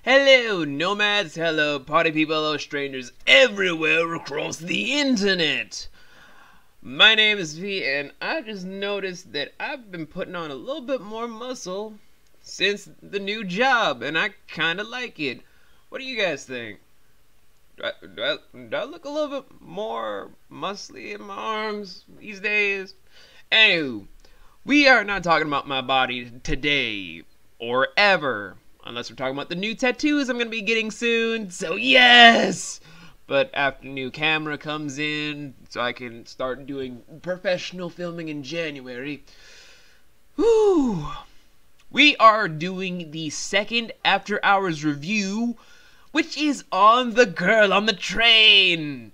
Hello, nomads, hello, party people, hello, strangers everywhere across the internet. My name is V, and I just noticed that I've been putting on a little bit more muscle since the new job, and I kinda like it. What do you guys think? Do I look a little bit more muscly in my arms these days? Anywho, we are not talking about my body today or ever. Unless we're talking about the new tattoos I'm going to be getting soon. So yes! But after new camera comes in, so I can start doing professional filming in January. Whew! We are doing the second After Hours review, which is on The Girl on the Train.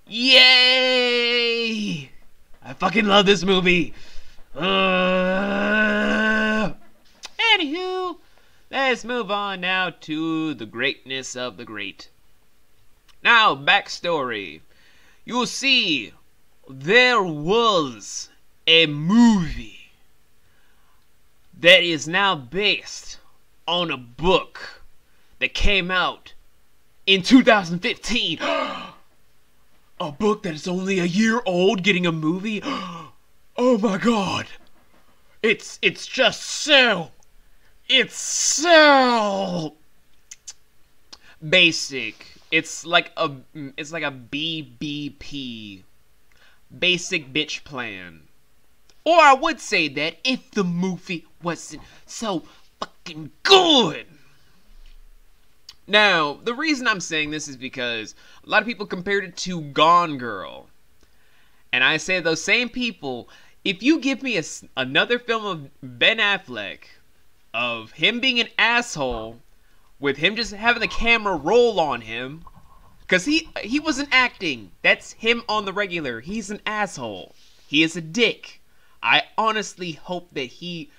Yay! I fucking love this movie. Anywho, let's move on now to the greatness of the great. Now, backstory. You'll see there was a movie that is now based on a book that came out in 2015. A book that is only a year old getting a movie? Oh my god. It's just so... It's so basic. It's like a BBP, basic bitch plan. Or I would say that if the movie wasn't so fucking good. Now, the reason I'm saying this is because a lot of people compared it to Gone Girl. And I say those same people, if you give me another film of Ben Affleck, of him being an asshole, with him just having the camera roll on him, because he wasn't acting. That's him on the regular. He's an asshole. He is a dick. I honestly hope that he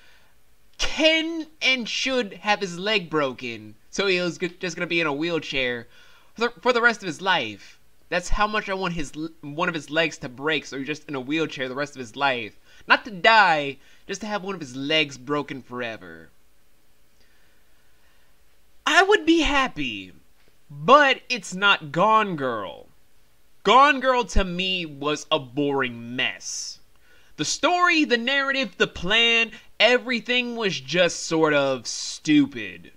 can and should have his leg broken, so he was just going to be in a wheelchair for the rest of his life. That's how much I want one of his legs to break, so he's just in a wheelchair the rest of his life. Not to die, just to have one of his legs broken forever. I would be happy, but it's not Gone Girl. Gone Girl to me was a boring mess. The story, the narrative, the plan, everything was just sort of stupid.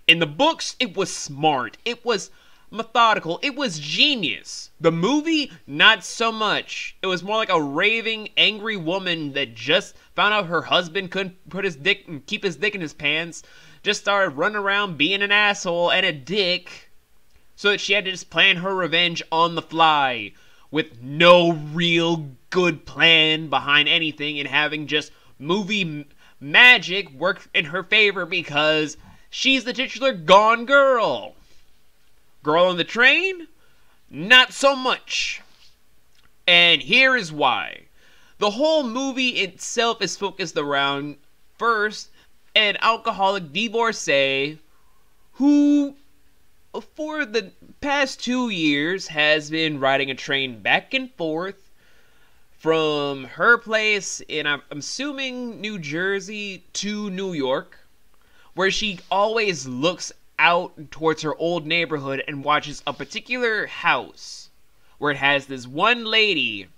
In the books, it was smart. It was methodical. It was genius. The movie, not so much. It was more like a raving, angry woman that just found out her husband couldn't keep his dick in his pants, just started running around being an asshole and a dick, so that she had to just plan her revenge on the fly, with no real good plan behind anything, and having just movie magic work in her favor because she's the titular Gone Girl. Girl on the Train? Not so much. And here is why. The whole movie itself is focused around, first, an alcoholic divorcee who, for the past 2 years, has been riding a train back and forth from her place in, I'm assuming, New Jersey to New York, where she always looks out towards her old neighborhood and watches a particular house where it has this one lady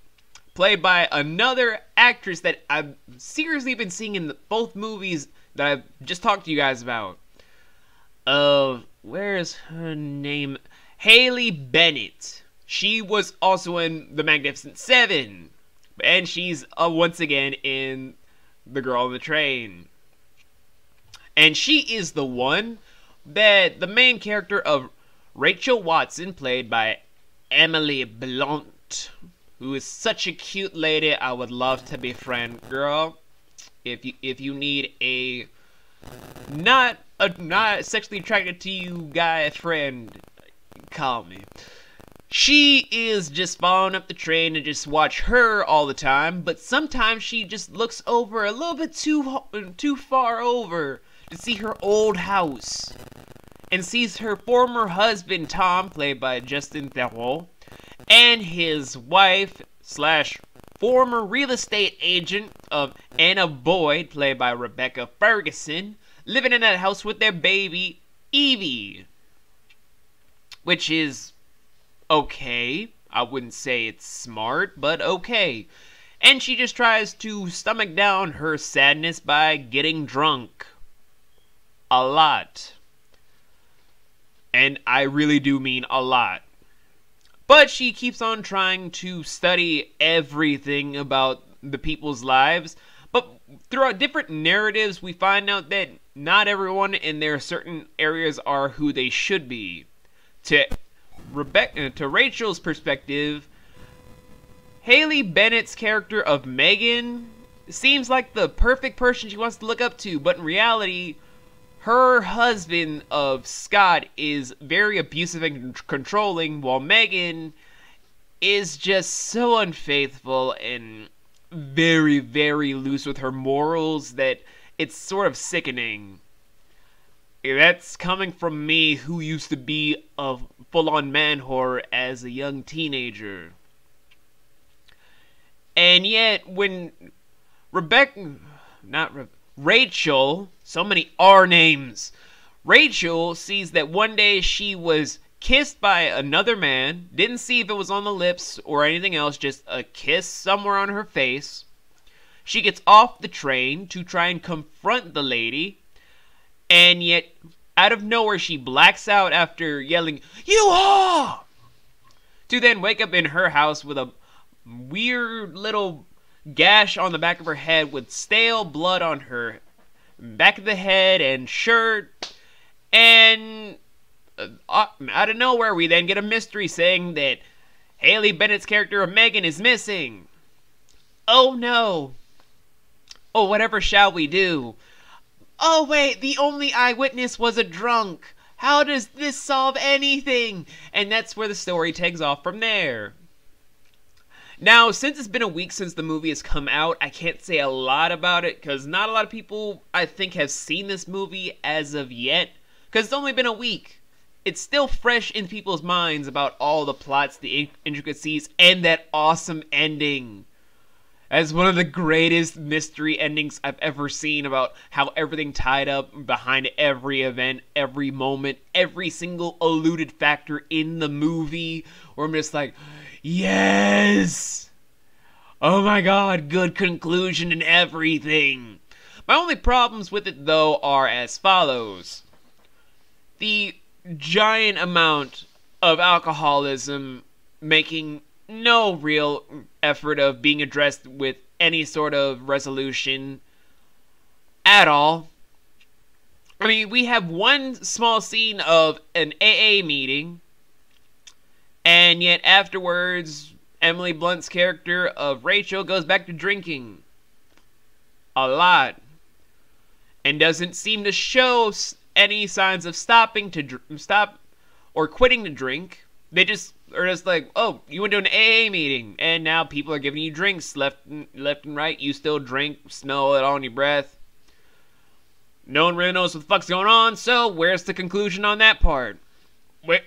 played by another actress that I've seriously been seeing in both movies that I've just talked to you guys about. Where is her name? Haley Bennett. She was also in The Magnificent Seven, and she's once again in The Girl on the Train. And she is the one that the main character of Rachel Watson, played by Emily Blunt, who is such a cute lady I would love to befriend. Girl, if you need a not sexually attracted to you guy friend, call me. She is just following up the train and just watch her all the time, but sometimes she just looks over a little bit too far over to see her old house, and sees her former husband Tom, played by Justin Theroux, and his wife slash former real estate agent of Anna Boyd, played by Rebecca Ferguson, living in that house with their baby, Evie, which is okay. I wouldn't say it's smart, but okay. And she just tries to stomach down her sadness by getting drunk. A lot. And I really do mean a lot. But she keeps on trying to study everything about the people's lives. But throughout different narratives, we find out that not everyone in their certain areas are who they should be. To Rachel's perspective, Haley Bennett's character of Megan seems like the perfect person she wants to look up to, but in reality, her husband of Scott is very abusive and controlling, while Megan is just so unfaithful and very, very loose with her morals that it's sort of sickening. That's coming from me, who used to be a full-on man whore as a young teenager. And yet, when Rachel, so many R names. Rachel sees that one day she was kissed by another man, didn't see if it was on the lips or anything else, just a kiss somewhere on her face. She gets off the train to try and confront the lady, and yet, out of nowhere, she blacks out after yelling, "You whore!" to then wake up in her house with a weird little gash on the back of her head with stale blood on her back of the head and shirt. And out of nowhere, we then get a mystery saying that Haley Bennett's character of Megan is missing. Oh no. Oh, whatever shall we do? Oh wait, the only eyewitness was a drunk. How does this solve anything? And that's where the story takes off from there. Now, since it's been a week since the movie has come out, I can't say a lot about it, because not a lot of people, I think, have seen this movie as of yet, because it's only been a week. It's still fresh in people's minds about all the plots, the intricacies, and that awesome ending. As one of the greatest mystery endings I've ever seen, about how everything tied up behind every event, every moment, every single alluded factor in the movie, where I'm just like, yes! Oh my god, good conclusion and everything. My only problems with it, though, are as follows. The giant amount of alcoholism making no real effort of being addressed with any sort of resolution at all. I mean, we have one small scene of an AA meeting, and yet afterwards, Emily Blunt's character of Rachel goes back to drinking. A lot. And doesn't seem to show any signs of stopping to stop or quitting to drink. They just are just like, oh, you went to an AA meeting, and now people are giving you drinks left and right. You still drink, smell it on your breath. No one really knows what the fuck's going on, so where's the conclusion on that part?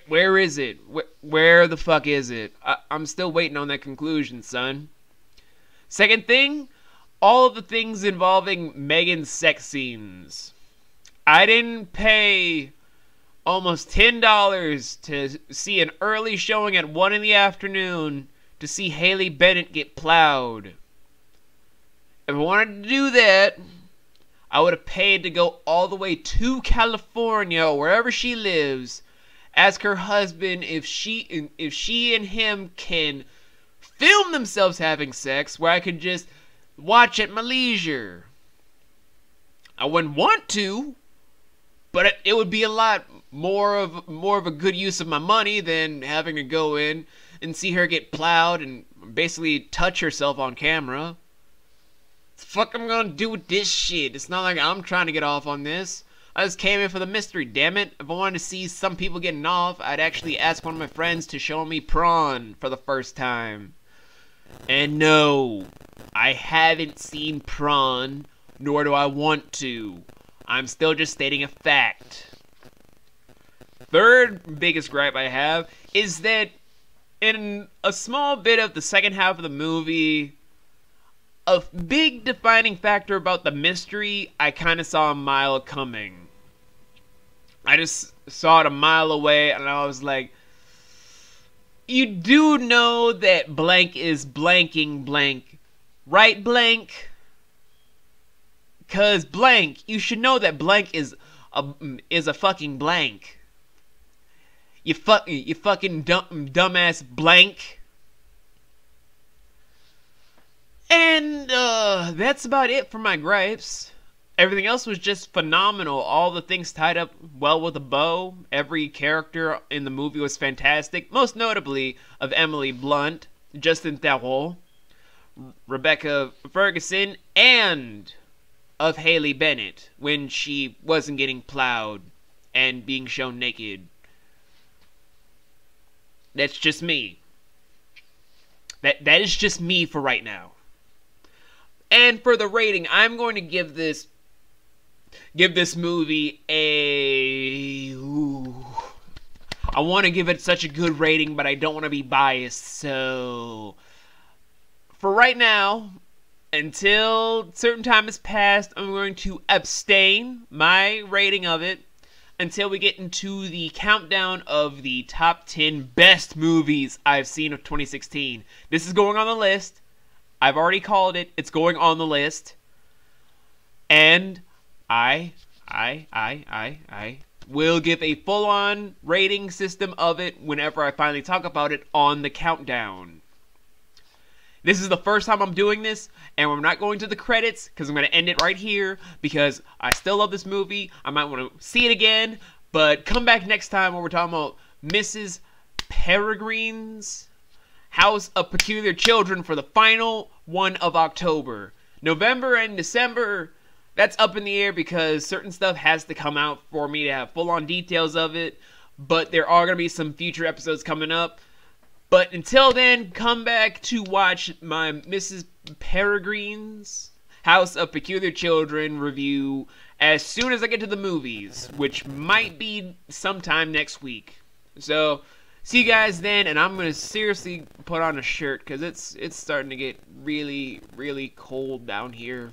Where is it? Where the fuck is it? I'm still waiting on that conclusion, son. Second thing, all of the things involving Megan's sex scenes. I didn't pay almost $10 to see an early showing at 1 in the afternoon to see Haley Bennett get plowed. If I wanted to do that, I would have paid to go all the way to California, or wherever she lives, ask her husband if she and him can film themselves having sex, where I could just watch at my leisure. I wouldn't want to, but it would be a lot more of a good use of my money than having to go in and see her get plowed and basically touch herself on camera. What the fuck am I gonna do with this shit? It's not like I'm trying to get off on this. I just came in for the mystery, damn it. If I wanted to see some people getting off, I'd actually ask one of my friends to show me Prawn for the first time. And no, I haven't seen Prawn, nor do I want to. I'm still just stating a fact. Third biggest gripe I have is that in a small bit of the second half of the movie, a big defining factor about the mystery I kind of saw a mile coming. I just saw it a mile away, and I was like, you do know that blank is blanking blank, right, blank? Cause blank, you should know that blank is a fucking blank. You fucking dumbass blank. And that's about it for my gripes. Everything else was just phenomenal. All the things tied up well with a bow. Every character in the movie was fantastic. Most notably of Emily Blunt, Justin Theroux, Rebecca Ferguson, and of Haley Bennett when she wasn't getting plowed and being shown naked. That's just me. That is just me for right now. And for the rating, I'm going to give this movie a... I want to give it such a good rating, but I don't want to be biased, so... For right now, until certain time has passed, I'm going to abstain my rating of it until we get into the countdown of the top 10 best movies I've seen of 2016. This is going on the list. I've already called it. It's going on the list. And I will give a full-on rating system of it whenever I finally talk about it on the countdown. This is the first time I'm doing this, and we're not going to the credits, because I'm going to end it right here, because I still love this movie. I might want to see it again, but come back next time when we're talking about Mrs. Peregrine's House of Peculiar Children for the final one of October. November and December, that's up in the air because certain stuff has to come out for me to have full-on details of it, but there are going to be some future episodes coming up. But until then, come back to watch my Mrs. Peregrine's House of Peculiar Children review as soon as I get to the movies, which might be sometime next week. So, see you guys then, and I'm going to seriously put on a shirt because it's starting to get really, really cold down here.